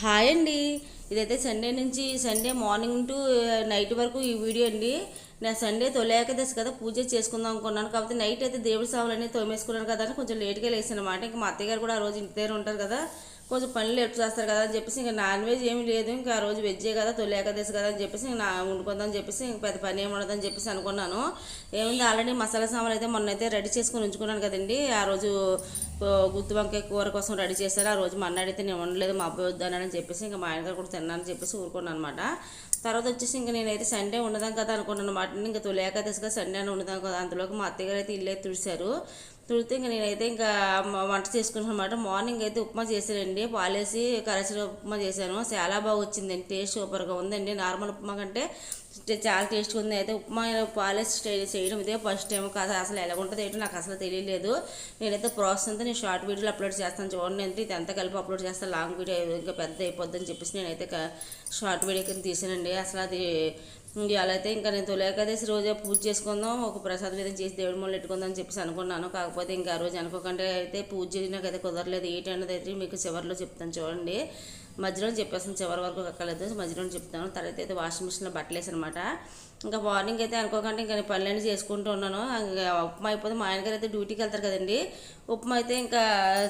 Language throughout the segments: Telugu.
హాయ్ అండి. ఇదైతే సండే నుంచి సండే మార్నింగ్ టు నైట్ వరకు ఈ వీడియో అండి. నేను సండే తొలి ఏకాదశి కదా పూజ చేసుకుందాం అనుకున్నాను. కాకపోతే నైట్ అయితే దేవుడి సావులన్నీ తోమేసుకున్నాను కదా అని కొంచెం లేట్గా లేసాను అనమాట. ఇంకా మా అత్తయ్య గారు కూడా ఆ రోజు ఇంటి దగ్గర ఉంటారు కదా, కొంచెం పనులు ఎప్పుడు చేస్తారు కదా అని చెప్పేసి ఇంకా నాన్ వెజ్ ఏమీ లేదు, ఇంకా ఆ రోజు వెజ్జే కదా తొలి ఏకాదశి కదా అని చెప్పేసి ఇంకా వండుకుందని చెప్పేసి ఇంక పెద్ద పని ఏమి ఉండదని చెప్పేసి అనుకున్నాను. ఏముంది, ఆల్రెడీ మసాలా సామాన్లు అయితే మొన్న అయితే రెడీ చేసుకుని ఉంచుకున్నాను కదండి. ఆ రోజు గుత్తి వంకాయ కూర కోసం రెడీ చేశారు. ఆ రోజు మా అన్న అడిగితే నేను వండలేదు, మా అబ్బాయి వద్దనని చెప్పేసి ఇంకా మా ఆయన కూడా తిన్నానని చెప్పేసి ఊరుకున్నాను అనమాట. తర్వాత వచ్చేసి ఇంకా నేనైతే సండే ఉండదాం కదా అనుకున్నాను అనమాట. ఇంకా తొలి ఏకాదశిగా సండే అని ఉండదాం కదా. అంతలోకి మా అత్తయ్య గారు అయితే ఇల్లు అయితే తుడిచారు. తుడితే ఇంకా నేనైతే ఇంకా వంట చేసుకున్నాను అనమాట. మార్నింగ్ అయితే ఉప్మా చేశానండి, పాలేసి కరచిన ఉప్మా చేశాను. చాలా బాగా వచ్చిందండి, టేస్ట్ సూపర్గా ఉందండి. నార్మల్ ఉప్మా కంటే చాలా టేస్ట్గా ఉంది. అయితే ఉప్మా పాలేసి చేయడం ఇదే ఫస్ట్ టైం కదా, అసలు ఎలా ఉంటుంది ఏంటో నాకు అసలు తెలియలేదు. నేనైతే ప్రాసెస్ అంతా నేను షార్ట్ వీడియోలో అప్లోడ్ చేస్తాను చూడండి. అంటే ఇది ఎంత కలిపి అప్లోడ్ చేస్తాను, లాంగ్ వీడియో ఇంకా పెద్ద అయిపోద్దని చెప్పేసి నేనైతే షార్ట్ వీడియో కింద తీసానండి. అసలు అది అలా అయితే ఇంకా నేను తొలి ఏకాదశి రోజే పూజ చేసుకుందాం, ఒక ప్రసాద విధం చేసి దేవుడి మూలు పెట్టుకుందాం అని చెప్పేసి అనుకున్నాను. కాకపోతే ఇంకా ఆ రోజు అనుకోకుండా అయితే పూజ నాకైతే కుదరలేదు. ఏంటి అన్నది అయితే మీకు చివరిలో చెప్తాను చూడండి. మధ్యలో చెప్పేస్తాను, చివరి వరకు ఎక్కలేదు, మధ్యలో చెప్తాను. తర్వాత అయితే వాషింగ్ మిషన్లో బట్టలు వేసి అనమాట. ఇంకా మార్నింగ్ అయితే అనుకోకుండా ఇంకా నేను పనులన్నీ చేసుకుంటూ ఉన్నాను. ఇంకా ఉప్మా అయిపోతే మా ఆయనగారు అయితే డ్యూటీకి వెళ్తారు కదండి. ఉప్మా అయితే ఇంకా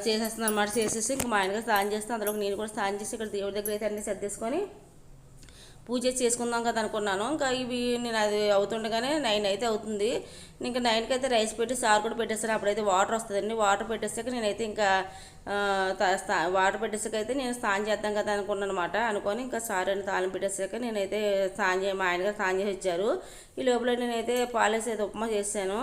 చేసేస్తున్నాను అనమాట. చేసేసి ఇంకా మా ఆయనగారు స్నానం చేస్తే అందులోకి నేను కూడా స్నానం చేసి ఇక్కడ దేవుడి దగ్గర అయితే అన్నీ సర్దేసుకొని పూజ చేసుకుందాం కదా అనుకున్నాను. ఇంకా ఇవి నేను అది అవుతుండగానే 9 అయితే అవుతుంది. ఇంకా 9కి అయితే రైస్ పెట్టి సార్ కూడా పెట్టేస్తాను. అప్పుడైతే వాటర్ వస్తుందండి. వాటర్ పెట్టేసాక నేనైతే ఇంకా వాటర్ పెట్టేసాక అయితే నేను స్నానం చేద్దాం కదా అనుకున్నాను అనమాట. అనుకొని ఇంకా సార్ అని తాళం పెట్టేసాక నేనైతే మా ఆయనగారు స్నానం చేసి వచ్చారు. ఈ లోపల నేనైతే పాలేసి అయితే ఉప్మా చేశాను.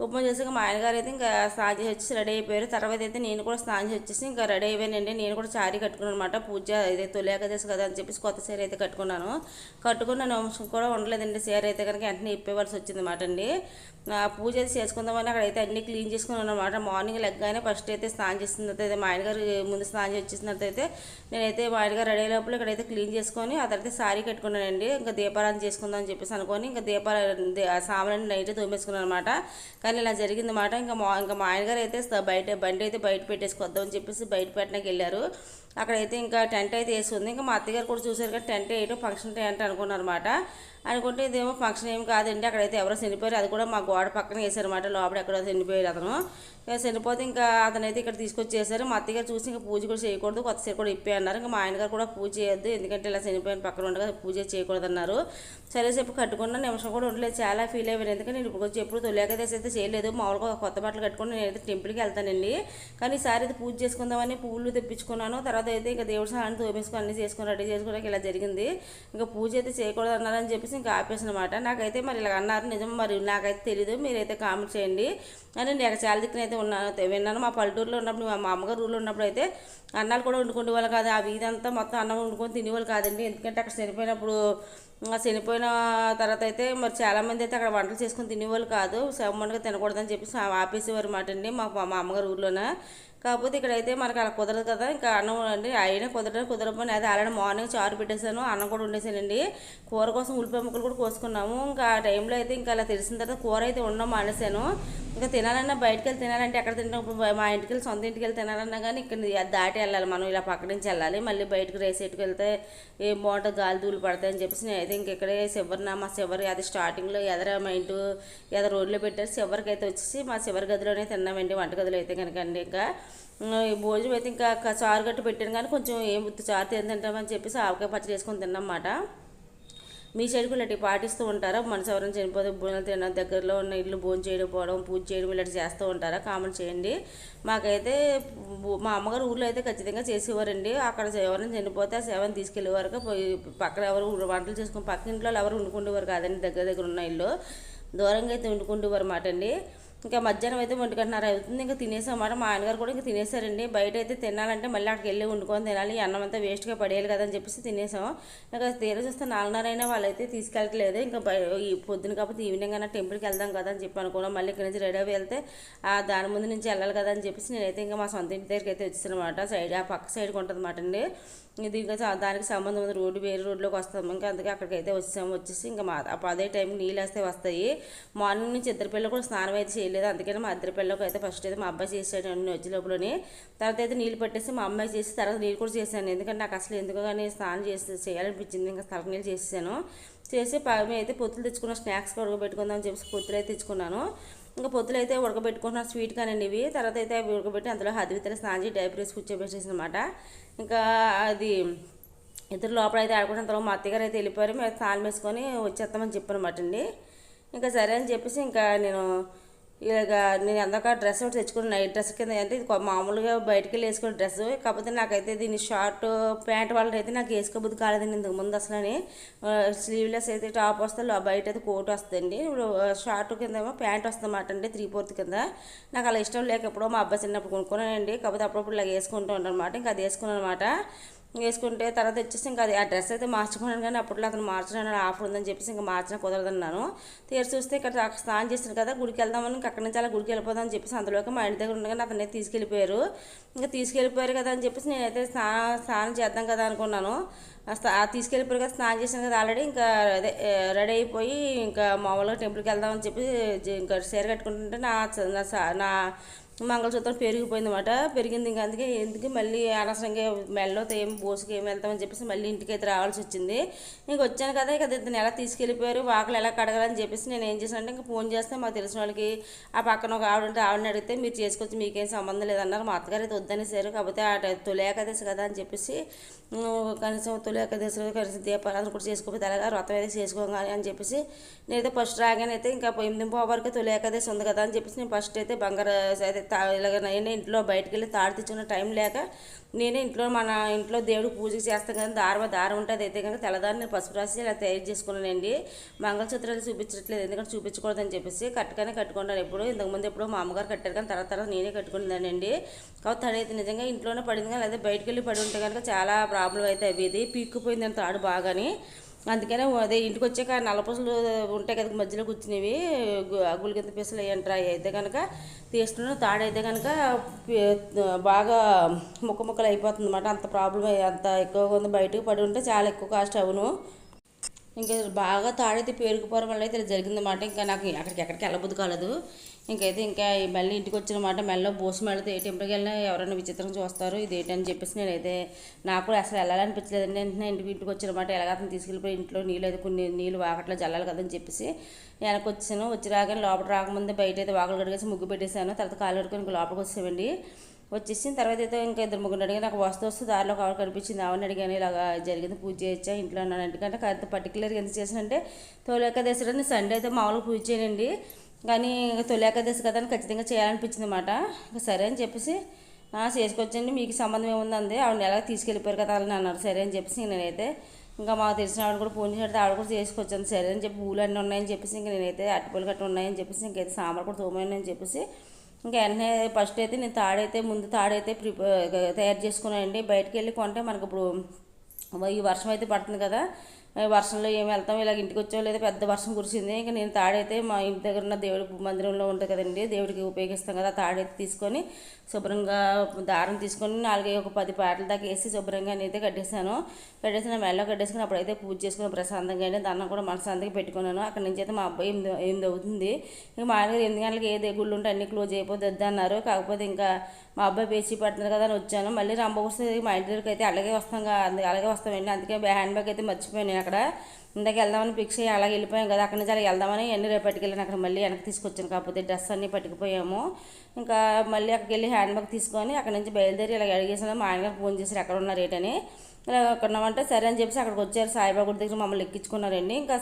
ఉప్మా చేసాక మా ఆయనగారు అయితే ఇంకా స్నానం చేసి వచ్చి రెడీ అయిపోయారు. తర్వాత అయితే నేను కూడా స్నానం చేసి వచ్చేసి ఇంకా రెడీ అయిపోయానండి. నేను కూడా శారీ కట్టుకున్నాను అనమాట. పూజ ఇదే తొలి ఏకాదశి కదా అని చెప్పేసి కొత్త శారీ అయితే కట్టుకున్నాను. కట్టుకున్న అంశం కూడా ఉండలేదండి. శారీ అయితే కనుక వెంటనే ఇప్పేవాల్సి వచ్చింది అనమాట అండి. పూజ అయితే చేసుకుందామని అక్కడైతే అన్నీ క్లీన్ చేసుకున్నాను అనమాట. మార్నింగ్ లెగ్గానే ఫస్ట్ అయితే స్నానం చేసిన తర్వాత అయితే మా ఆయనగారు ముందు స్నానం చేసిన తర్వాత అయితే నేనైతే మా ఆయనగారు రెడీ లోపల ఇక్కడైతే క్లీన్ చేసుకొని ఆ తర్వాత శారీ కట్టుకున్నానండి. ఇంకా దీపారాధన చేసుకుందాం అని చెప్పేసి అనుకొని ఇంకా సామాన్లు నైట్ తోమేసుకున్నాను అనమాట. కానీ ఇలా జరిగింది మాట. ఇంకా మా ఆయనగారు అయితే బండి అయితే బయట పెట్టేసుకొద్దాం అని చెప్పేసి బయట పెట్టడానికి వెళ్ళారు. అక్కడైతే ఇంకా టెంట్ అయితే వేసి ఉంది. ఇంకా మా అత్తగారు కూడా చూసారు కదా టెంట్ వేయటం, ఫంక్షన్ టెంట్ అనుకున్నారు అనమాట. అనుకుంటే ఇదేమో ఫంక్షన్ ఏం కాదండి, అక్కడైతే ఎవరో చనిపోయారు. అది కూడా మా గోడ పక్కన వేసారన్నమాట. లోపల ఎక్కడో చనిపోయారు అతను. చనిపోతే ఇంకా అతనైతే ఇక్కడ తీసుకొచ్చేసారు. మా అత్తగారు చూసి ఇంకా పూజ కూడా చేయకూడదు, కొత్త చీర కూడా ఇప్పే అన్నారు. ఇంకా మా ఆయనగారు కూడా పూజ చేయొద్దు, ఎందుకంటే ఇలా చనిపోయిన పక్కన ఉండగా పూజ చేయకూడదు అన్నారు. సరే చెప్పి కట్టుకున్న నిమిషం కూడా ఉండలేదు, చాలా ఫీల్ అయ్యాను. ఎందుకంటే నేను ఇప్పుడు వచ్చి ఎప్పుడు తొలి ఏకాదశి అయితే చేయలేదు. మామూలుగా కొత్త బట్టలు కట్టుకుని నేనైతే టెంపుల్కి వెళ్తానండి. కానీ ఈసారి అయితే పూజ చేసుకుందామని పువ్వులు తెప్పించుకున్నాను. తర్వాత అయితే ఇంకా దేవుడి సామాన్ని తోమేసుకొని అన్నీ చేసుకుని రెడీ చేసుకున్నాక ఇలా జరిగింది. ఇంకా పూజ అయితే చేయకూడదు అన్నారని చెప్పేసి ఇంకా ఆపేసిన అనమాట. నాకైతే మరి ఇలా అన్నారు, నిజం మరి నాకైతే తెలీదు, మీరైతే కామెంట్ చేయండి. అని నేను చాలా దిక్కున అయితే విన్నాను. మా పల్లెటూరులో ఉన్నప్పుడు, మా అమ్మగారు ఊళ్ళో ఉన్నప్పుడు అయితే అన్నాలు కూడా వండుకునే వాళ్ళు కాదు. ఆ వీధంతా మొత్తం అన్నం వండుకొని తినేవాళ్ళు కాదండి. ఎందుకంటే అక్కడ చనిపోయిన తర్వాత అయితే మరి చాలామంది అయితే అక్కడ వంటలు చేసుకొని తినేవాళ్ళు కాదు. సమ్మగా తినకూడదని చెప్పేసి ఆపేసేవారు మాట అండి మా అమ్మగారు ఊళ్ళోన. కాకపోతే ఇక్కడైతే మనకు అలా కుదరదు కదా. ఇంకా అన్నం అండి అయినా కుదరకపోయినా అదే ఆల్రెడీ మార్నింగ్ చారు పెట్టేశాను, అన్నం కూడా వండేసానండి. కూర కోసం ఉల్లిపాయ ముక్కలు కూడా కోసుకున్నాము. ఇంకా ఆ టైంలో అయితే ఇంకా అలా తెలిసిన తర్వాత కూర అయితే ఉండడం మానేశాను. ఇంకా తినాలన్నా బయటకు వెళ్ళి తినాలంటే ఎక్కడ తింటాం, మా ఇంటికి వెళ్ళి సొంత ఇంటికి వెళ్ళి తినాలన్నా కానీ ఇక్కడ దాటి వెళ్ళాలి మనం, ఇలా పక్క నుంచి వెళ్ళాలి. మళ్ళీ బయటకు రేస్ ఎట్టుకు వెళ్తే ఏం బాగుంటుంది, గాలి దూలు పడతాయని చెప్పేసి నేనైతే ఇంకెక్కడే మా చివరి అది స్టార్టింగ్లో మా ఇంటి రోడ్లో పెట్టారు. చివరికి అయితే వచ్చేసి మా చివరి గదిలోనే తిన్నామండి, వంటగదిలో అయితే కనుక అండి. ఇంకా భోజనం అయితే ఇంకా చారు గట్టు పెట్టాను కానీ కొంచెం ఏం చారు తింటామని చెప్పేసి ఆవకాయ పచ్చడి వేసుకొని తిన్నమాట. మీ సైడ్ కూడా ఇలాంటివి పాటిస్తూ ఉంటారా? మనసు ఎవరైనా చనిపోతే భోజనం తినడం, దగ్గరలో ఉన్న ఇల్లు భోజనం చేయడం, పోవడం, పూజ చేయడం ఇలాంటి చేస్తూ ఉంటారా? కామెంట్ చేయండి. మాకైతే మా అమ్మగారు ఊళ్ళో అయితే ఖచ్చితంగా చేసేవారండి. అక్కడ ఎవరైనా చనిపోతే ఆ సేవను తీసుకెళ్ళేవారు. పక్కన ఎవరు వంటలు చేసుకుని పక్క ఇంట్లో ఎవరు వండుకుండేవారు కాదండి. దగ్గర ఉన్న ఇల్లు దూరంగా అయితే వండుకుండేవారు మాట అండి. ఇంకా మధ్యాహ్నం అయితే 1:30 అవుతుంది. ఇంకా తినేసామాట. మా ఆయనగారు కూడా ఇంకా తినేసారండి. బయట అయితే తినాలంటే మళ్ళీ అక్కడికి వెళ్ళి వండుకొని తినాలి, అన్నం అంతా వేస్ట్గా పడేయాలి కదా అని చెప్పేసి తినేసాం. ఇంకా తీరా చూస్తే 4:30 అయినా వాళ్ళైతే తీసుకెళ్ళట్లేదు. ఇంకా ఈ పొద్దున కాకపోతే ఈవినింగ్ అయినా టెంపుల్కి వెళ్దాం కదా అని చెప్పి అనుకున్నాం. మళ్ళీ ఇక్కడ నుంచి రెడీ అవి వెళ్తే దాని ముందు నుంచి వెళ్ళాలి కదా అని చెప్పేసి నేనైతే ఇంకా మా సొంత ఇంటి దగ్గరికి అయితే వచ్చేసాను అనమాట. ఆ పక్క సైడ్కి ఉంటుంది అన్నమాట అండి. ఇది ఇంకా దానికి సంబంధం ఉంది, రోడ్డు వేరే రోడ్లోకి వస్తాము. ఇంకా అందుకే అక్కడికైతే వచ్చేసి ఇంకా అప్పుడు అదే టైంకి నీళ్ళు వేస్తే వస్తాయి. మార్నింగ్ నుంచి ఇద్దరు పిల్లలు కూడా స్నానం అయితే చేయలేదు, అందుకని మా ఇద్దరు పిల్లలకు అయితే ఫస్ట్ అయితే మా అబ్బాయి చేసాడు అన్ని వచ్చే లోపలని. తర్వాత అయితే నీళ్ళు పట్టేసి మా అమ్మాయి చేసి తర్వాత నీళ్ళు కూడా చేశాను, ఎందుకంటే నాకు అసలు ఎందుకు కానీ స్నానం చేయాలనిపించింది. ఇంకా తల నీళ్ళు చేసేసాను. చేసి మేము అయితే పొత్తులు తెచ్చుకున్నాం, స్నాక్స్ ఉడకబెట్టుకుందాం అని చెప్పేసి పొత్తులు అయితే తెచ్చుకున్నాను. ఇంకా పొత్తులు అయితే ఉడకబెట్టుకుంటున్నాను, స్వీట్ కానండి ఇవి. తర్వాత అయితే అవి ఉడకబెట్టి అందులో హద్వితలు స్నానం చేసి డైపర్ వేసి కూర్చోబెట్టేసి అనమాట. ఇంకా అది ఇద్దరు లోపల అయితే ఆడుకుంటున్న తర్వాత మా అత్తగారు అయితే వెళ్ళిపోయారు. మేము స్నానం వేసుకొని వచ్చేస్తామని చెప్పాను అనమాట అండి. ఇంకా సరే అని చెప్పేసి ఇంకా నేను ఎందాక డ్రెస్ ఒకటి తెచ్చుకున్నాను, నైట్ డ్రెస్ కింద. అంటే ఇది మామూలుగా బయటకు వెళ్ళి వేసుకునే డ్రెస్, కాకపోతే నాకైతే దీన్ని షార్ట్ ప్యాంట్ వాళ్ళని అయితే నాకు వేసుకోబుద్ధి కాలేదండి ఇంతకు ముందు అసలు. స్లీవ్లెస్ అయితే టాప్ వస్తుంది, బయట అయితే కోట్ వస్తుందండి. ఇప్పుడు షార్ట్ కింద ఏమో ప్యాంట్ వస్తుంది అన్నమాట అండి, 3/4 కింద. నాకు అలా ఇష్టం లేక ఎప్పుడో మా అబ్బాయి చిన్నప్పుడు కొనుక్కున్నానండి, కాకపోతే అప్పుడప్పుడు ఇలా వేసుకుంటూ ఉంటాను అనమాట. ఇంకా అది వేసుకున్నాను అనమాట. వేసుకుంటే తర్వాత వచ్చేసి ఇంకా అది ఆ డ్రెస్ అయితే మార్చుకున్నాను, కానీ అప్పట్లో అతను మార్చడానికి ఆఫర్ ఉందని చెప్పేసి ఇంకా మార్చిన కుదరదన్నాను. తీరు చూస్తే ఇక్కడ స్నానం చేస్తాను కదా, గుడికి వెళ్దామని ఇంకా అక్కడి నుంచి అలా గుడికి వెళ్ళిపోదాం అని చెప్పేసి అందులోకి మా ఇంటి దగ్గర ఉండగానే అతను తీసుకెళ్ళిపోయారు. ఇంకా తీసుకెళ్ళిపోయారు కదా అని చెప్పేసి నేనైతే స్నానం చేద్దాం కదా అనుకున్నాను. తీసుకెళ్ళిపోయారు కదా, స్నానం చేశాను కదా ఆల్రెడీ. ఇంకా అదే రెడీ అయిపోయి ఇంకా మామూలుగా టెంపుల్కి వెళ్దామని చెప్పి ఇంకా చీర కట్టుకుంటుంటే నా మంగళసూత్రం పెరిగిపోయింది అనమాట. పెరిగింది ఇంకా అందుకే ఎందుకు మళ్ళీ అనవసరంగా మెల్లో ఏం బోసుకి ఏం వెళ్తామని చెప్పేసి మళ్ళీ ఇంటికి అయితే రావాల్సి వచ్చింది. ఇంక వచ్చాను కదా, ఇక ఇతను ఎలా తీసుకెళ్ళిపోయారు, వాకలు ఎలా కడగాలని చెప్పేసి నేను ఏం చేశానంటే ఇంకా ఫోన్ చేస్తే మాకు తెలిసిన వాళ్ళకి ఆ పక్కన ఒక ఆవిడ ఉంటే ఆవిడని అడిగితే మీరు చేసుకొచ్చి మీకేం సంబంధం లేదన్నారు. మా అత్తగారు అయితే వద్దనేసారు, కాకపోతే ఆ తొలి ఏకాదశి కదా అని చెప్పేసి కనీసం తొలి ఏకాదశి కనీసం దీపారాధన కూడా చేసుకోకపోతే అలాగా వ్రతం అయితే చేసుకోగాలి అని చెప్పేసి నేనైతే ఫస్ట్ రాగానే అయితే ఇంకా 8 వరకు తొలి ఏకాదశి ఉంది కదా అని చెప్పేసి నేను ఫస్ట్ అయితే బంగారు అయితే ఇలాగ నేనే ఇంట్లో బయటకు వెళ్ళి తాడు తెచ్చుకున్న టైం లేక నేనే మన ఇంట్లో దేవుడు పూజ చేస్తాం కదా, దారం ఉంటుంది అయితే కనుక తెల్లదారిని పసుపు రాసి ఇలా తయారు చేసుకున్నానండి. మంగళసూత్రాలు చూపించట్లేదు, ఎందుకంటే చూపించకూడదని చెప్పేసి కట్టుగానే కట్టుకుంటాను ఎప్పుడు. ఇంతకుముందు ఎప్పుడు మా అమ్మగారు కట్టారు, కానీ తర్వాత నేనే కట్టుకున్నానండి. కాబట్టి తడైతే నిజంగా ఇంట్లోనే పడింది, కానీ లేదా బయటకు వెళ్ళి పడి ఉంటే కనుక చాలా ప్రాబ్లం అయితే అవి ఇది పీక్కుపోయింది అని తాడు బాగాని. అందుకనే అదే ఇంటికి వచ్చాక నల్లపూసలు ఉంటాయి కదా మధ్యలో కూర్చునేవి, గుళ్ళు కింద పీసలు అయ్యంటారు. అవి అయితే కనుక తీస్తున్నాను, తాడైతే కనుక బాగా ముక్కలు అయిపోతుంది అన్నమాట. అంత ప్రాబ్లం అంత ఎక్కువగా ఉంది, బయటకు పడి ఉంటే చాలా ఎక్కువ కాస్ట్ అవును. ఇంకా బాగా తాడైతే పేరుకుపోవడం వల్ల అయితే ఇలా జరిగిందన్నమాట. ఇంకా నాకు ఎక్కడికి వెళ్ళబుద్ధి కాలేదు. ఇంకా మళ్ళీ ఇంటికి వచ్చినమాట. మెల్లో బోసు మెళ్ళతో ఏ టెంపుల్కి వెళ్ళినా ఎవరైనా విచిత్రంగా చూస్తారు, ఇదేంటని చెప్పేసి నేనైతే నాకు కూడా అసలు వెళ్ళాలనిపించలేదండి. వెంటనే ఇంటికి వచ్చినమాట. ఎలాగతను తీసుకెళ్ళిపోయి ఇంట్లో నీళ్ళు అయితే కొన్ని నీళ్ళు వాకట్లో జల్లాలి కదని చెప్పేసి వెనక్కి వచ్చాను. వచ్చి రాగానే లోపల రాకముందే బయట అయితే వాకలు కడిగేసి ముగ్గు పెట్టేశాను. తర్వాత కాలు కడుకొని ఇంకా లోపలికి వచ్చేవండి. వచ్చేసిన తర్వాత అయితే ఇంకా 2-3 అడిగాను. నాకు వస్తూ దారిలో కావాలి కనిపించింది, ఆవిడని అడిగాను ఇలాగా జరిగింది, పూజ చేయొచ్చా ఇంట్లో అన్నాను. ఎందుకంటే అంత పర్టికులర్గా ఎందుకు చేసానంటే తొలి ఏకాదశి సండే అయితే మామూలుగా పూజ చేయనండి, కానీ తొలి ఏకాదశి కదా అని ఖచ్చితంగా చేయాలనిపించింది అనమాట. ఇంకా సరే అని చెప్పేసి చేసుకొచ్చండి, మీకు సంబంధం ఏముంది అంది. ఆవిడని ఎలా తీసుకెళ్ళిపోయారు కదా అని అన్నారు. సరే అని చెప్పేసి నేనైతే ఇంకా మాకు తెలిసిన ఆవిడ కూడా ఫోన్ చేసి ఆవిడ కూడా చేసుకొచ్చాను. సరే అని చెప్పి పూలు అన్నీ ఉన్నాయని చెప్పేసి ఇంకా నేనైతే అరటిపూలు గట్రా ఉన్నాయని చెప్పేసి ఇంకైతే సాంబార్ కూడా తోమాను అని చెప్పేసి ఇంకా వెంటనే ఫస్ట్ అయితే నేను తాడైతే తయారు చేసుకున్నానండి. బయటకు వెళ్ళి కొంటే మనకు ఇప్పుడు ఈ వర్షం అయితే పడుతుంది కదా, వర్షంలో ఏమి వెళ్తాం, ఇలాగ ఇంటికి వచ్చాం లేదా పెద్ద వర్షం కురిసింది. ఇంకా నేను తాడైతే మా ఇంటి దగ్గర ఉన్న దేవుడి మందిరంలో ఉంటుంది కదండి, దేవుడికి ఉపయోగిస్తాం కదా, తాడైతే తీసుకొని శుభ్రంగా దారం తీసుకొని 10 పాటల దాకా వేసి శుభ్రంగా అయితే కట్టేసిన మెల్లో కట్టేసుకుని అప్పుడైతే పూజ చేసుకుని ప్రశాంతంగా అయితే దండం కూడా మనశాంతిగా పెట్టుకున్నాను. అక్కడి నుంచి అయితే మా అబ్బాయి 8 అవుతుంది. ఇంకా మా ఆయన 8 గంటలకు ఏ గుళ్ళు ఉంటే అన్ని క్లోజ్ అయిపోద్ది అన్నారు. కాకపోతే ఇంకా మా అబ్బాయి పేచి పడుతుంది కదా అని వచ్చాను. మళ్ళీ రంభవస్తే మా ఇంటి దగ్గరికి అయితే అలాగే వస్తామండి. అందుకే హ్యాండ్ బ్యాగ్ అయితే మర్చిపోయాను అక్కడ. ఇందాక వెళ్దామని ఫిక్స్ అయ్యి అలాగే వెళ్ళిపోయాం కదా, అక్కడి నుంచి అలా వెళ్దామని అన్ని రేపు పట్టుకెళ్ళాను. అక్కడ మళ్ళీ వెనక్కి తీసుకొచ్చాను, కాకపోతే డ్రెస్ అన్నీ పట్టుకుపోయాము. ఇంకా మళ్ళీ అక్కడికి వెళ్ళి హ్యాండ్ బ్యాగ్ తీసుకొని అక్కడి నుంచి బయలుదేరి ఇలా అడిగేసాను. మా ఆయనగారు ఫోన్ చేశారు ఎక్కడ ఉన్నారు రేటని. ఇలా అక్కడ ఉన్నామంటే సరే అని చెప్పేసి అక్కడికి వచ్చారు. సాయిబాబా గుడి దగ్గర మమ్మల్ని ఎక్కించుకున్నారండి. ఇంకా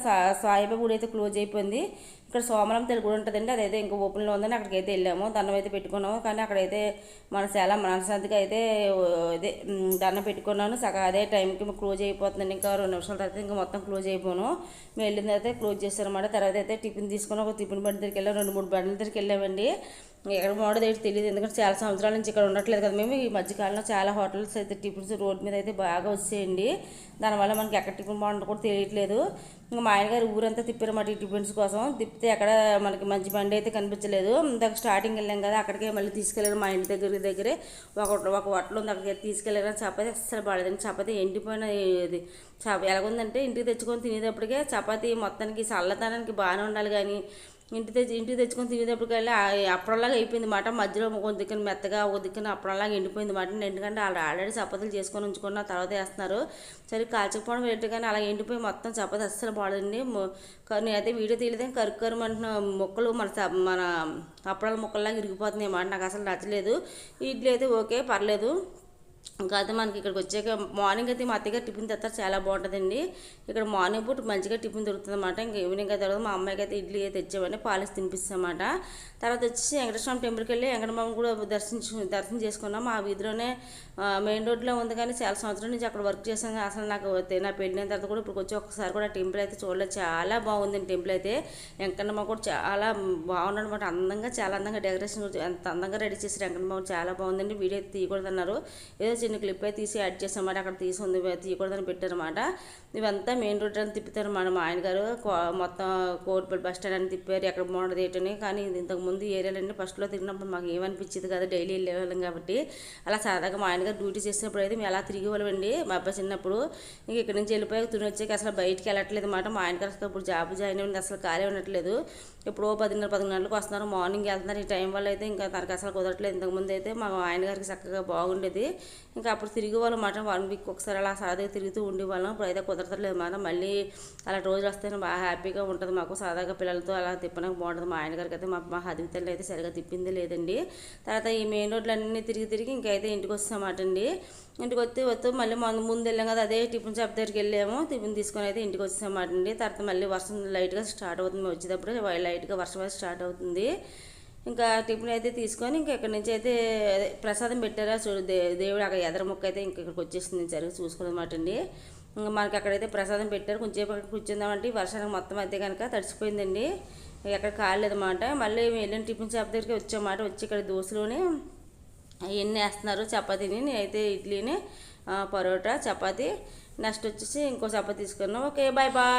సాయిబాబా గుడి అయితే క్లోజ్ అయిపోయింది. ఇక్కడ సోమరం తెలుగు గుడి ఉంటుందండి, అదైతే ఇంకా ఓపెన్లో ఉందని అక్కడికి అయితే వెళ్ళాము. దండం అయితే పెట్టుకున్నాము. కానీ అక్కడైతే చాలా మనశ్శాంతిగా అయితే దండం పెట్టుకున్నాను. అదే టైంకి క్లోజ్ అయిపోతుందండి. ఇంకా 2 నిమిషాల తర్వాత ఇంకా మొత్తం క్లోజ్ అయిపోను. మేము వెళ్ళిన తర్వాత క్లోజ్ చేశారన్నమాట. తర్వాత అయితే టిఫిన్ తీసుకొని ఒక టిఫిన్ బండి దగ్గరికి వెళ్ళాము. 2-3 బండ్ల దగ్గరికి వెళ్ళామండి. ఎక్కడ బాగుండదు అయితే తెలియదు, ఎందుకంటే చాలా సంవత్సరాల నుంచి ఇక్కడ ఉండట్లేదు కదా మేము. ఈ మధ్యకాలంలో చాలా హోటల్స్ అయితే టిఫిన్స్ రోడ్ మీద అయితే బాగా వచ్చేయండి. దానివల్ల మనకి ఎక్కడ టిఫిన్ బాగుంటుందో కూడా తెలియట్లేదు. ఇంకా మా ఆయనగారు ఊరంతా తిప్పారన్నమాట ఈ టిఫిన్స్ కోసం. తిప్పితే ఎక్కడ మనకి మంచి బండి అయితే కనిపించలేదు. ఇందాక స్టార్టింగ్ వెళ్ళాం కదా, అక్కడికే మళ్ళీ తీసుకెళ్ళారు. మా ఇంటి దగ్గరే ఒక హోటల్ ఉంది, అక్కడికి తీసుకెళ్ళారు. చపాతీ అస్సలు బాగాలేదండి. చపాతీ ఎండిపోయిన ఇది ఎలాగుందంటే ఇంటికి తెచ్చుకొని తినేటప్పటికే చపాతీ మొత్తానికి చల్లదనానికి బాగానే ఉండాలి, కానీ ఇంటికి తెచ్చుకొని తినేటప్పటికల్లా అప్పడంలాగా అయిపోయింది మాట. మధ్యలో ఒక దిక్కున మెత్తగా, ఒక దిక్కున అప్పడంలాగా ఎండిపోయింది మాట. ఎందుకంటే వాళ్ళు ఆల్రెడీ చపాతీలు చేసుకొని ఉంచుకున్న తర్వాత వేస్తున్నారు. సరే కాల్చకపోవడం ఏంటి, కానీ అలా ఎండిపోయి మొత్తం చపాతీ అస్సలు బాగుందండి. నేనైతే వీడియో తీయలేదు, కరుక్కరమంటున్న ముక్కలు మన అప్పడాల ముక్కల్లాగా ఇరిగిపోతున్నాయి మాట. నాకు అసలు నచ్చలేదు. ఇడ్లీ అయితే ఓకే, పర్లేదు. ఇంకా అయితే మనకి ఇక్కడికి వచ్చాక మార్నింగ్ అయితే మా అత్తగారు టిఫిన్ తెస్తారు, చాలా బాగుంటుందండి. ఇక్కడ మార్నింగ్ పూట మంచిగా టిఫిన్ దొరుకుతుంది అన్నమాట. ఇంకా ఈవినింగ్ అయితే తర్వాత మా అమ్మాయికి అయితే ఇడ్లీ అయితే తెచ్చామని పాలిసి తినిపిస్తామన్నమాట. తర్వాత వచ్చేసి వెంకటేశ్వర టెంపుల్కి వెళ్ళి వెంకటమ్మ కూడా దర్శనం చేసుకున్నాం. ఆ వీధిలోనే మెయిన్ రోడ్లో ఉంది, కానీ చాలా సంవత్సరాల నుంచి అక్కడ వర్క్ చేసాను. అసలు నాకు నా పెళ్ళిన తర్వాత కూడా ఇప్పుడు వచ్చి ఒక్కసారి కూడా టెంపుల్ అయితే చూడలేదు. చాలా బాగుందండి టెంపుల్ అయితే. వెంకటమ్మ కూడా చాలా బాగుంది అనమాట. చాలా అందంగా డెకరేషన్ ఎంత అందంగా రెడీ చేసి వెంకటమ్మ చాలా బాగుందండి. వీడియో అయితే తీయకూడదన్నారు, ఏదో చిన్న క్లిప్ అయితే తీసి యాడ్ చేసామాట. అక్కడ తీసి ఉంది, తీయకూడదని పెట్టారన్నమాట. ఇవంతా మెయిన్ రోడ్ అని తిప్పుతారు మా ఆయన గారు. మొత్తం కోటిపల్లి బస్ స్టాండ్ అని తిప్పారు, ఎక్కడ బాగుంటుంది ఏంటని. కానీ ఇంతకుముందు ఏరియాలన్నీ ఫస్ట్లో తిరిగినప్పుడు మాకు ఏమనిపించేది కదా, డైలీ వెళ్ళేవాళ్ళం కాబట్టి. అలా సరదాగా మా ఆయన గారు డ్యూటీ చేసినప్పుడు అయితే మేము అలా తిరిగి వాళ్ళండి మా అబ్బాయి చిన్నప్పుడు. ఇంక ఇక్కడ నుంచి వెళ్ళిపోయాక తుని వచ్చాక అసలు బయటికి వెళ్ళట్లేదు అన్నమాట. మా ఆయన గారు ఇప్పుడు జాబ్ జాయిన్ అయింది, అసలు ఖాళీ ఉండట్లేదు. ఎప్పుడో 10:30 గంటలకు వస్తున్నారు, మార్నింగ్ వెళ్తున్నారు. ఈ టైం వల్ల అయితే ఇంకా తనకు అసలు కుదరట్లేదు. ఇంతకుముందు అయితే మా ఆయన గారికి చక్కగా బాగుండేది. ఇంకా అప్పుడు తిరిగి వాళ్ళం మాట, 1 వీక్ ఒకసారి అలా సరదాగా తిరుగుతూ ఉండేవాళ్ళం. ఇప్పుడు అయితే కుదరట్లేదు మాట. మళ్ళీ అలా రోజులు వస్తేనే బాగా హ్యాపీగా ఉంటుంది మాకు. సరదాగా పిల్లలతో అలా తిప్పడానికి బాగుంటుంది. మా ఆయన గారికి అయితే మా హదివితల్లి అయితే సరిగా తిప్పింది లేదండి. తర్వాత ఈ మెయిన్ రోడ్లు అన్నీ తిరిగి ఇంకైతే ఇంటికి వస్తామాట అండి. ఇంటికి వస్తే మళ్ళీ ముందు వెళ్ళాం కదా, అదే టిఫిన్ షాప్ దగ్గరికి వెళ్ళాము. టిఫిన్ తీసుకొని అయితే ఇంటికి వచ్చేసామాట అండి. తర్వాత మళ్ళీ వర్షం లైట్గా స్టార్ట్ అవుతుంది. వచ్చేటప్పుడు లైట్గా వర్షం అయితే స్టార్ట్ అవుతుంది. ఇంకా టిఫిన్ అయితే తీసుకొని ఇంకా ఇక్కడ నుంచి అయితే ప్రసాదం పెట్టారా చూడు, దేవుడు అక్కడ ఎదర మొక్క అయితే ఇంక ఇక్కడికి వచ్చేసింది సరిగ్గా చూసుకోదన్నమాట అండి. ఇంకా మనకి అక్కడైతే ప్రసాదం పెట్టారు. కొంచెం అక్కడ కూర్చుందామంటే వర్షానికి మొత్తం అయితే కనుక తడిసిపోయిందండి, ఎక్కడ కాలేదన్నమాట. మళ్ళీ వెళ్ళిన టిఫిన్ షాప్ దగ్గరికి వచ్చామాట. వచ్చి ఇక్కడ దోశలోనే అవన్నీ వేస్తున్నారు, చపాతీని. నేనైతే ఇడ్లీని, పరోటా, చపాతీ, నెక్స్ట్ వచ్చేసి ఇంకో చపాతీ తీసుకున్నాం. Okay, bye bye.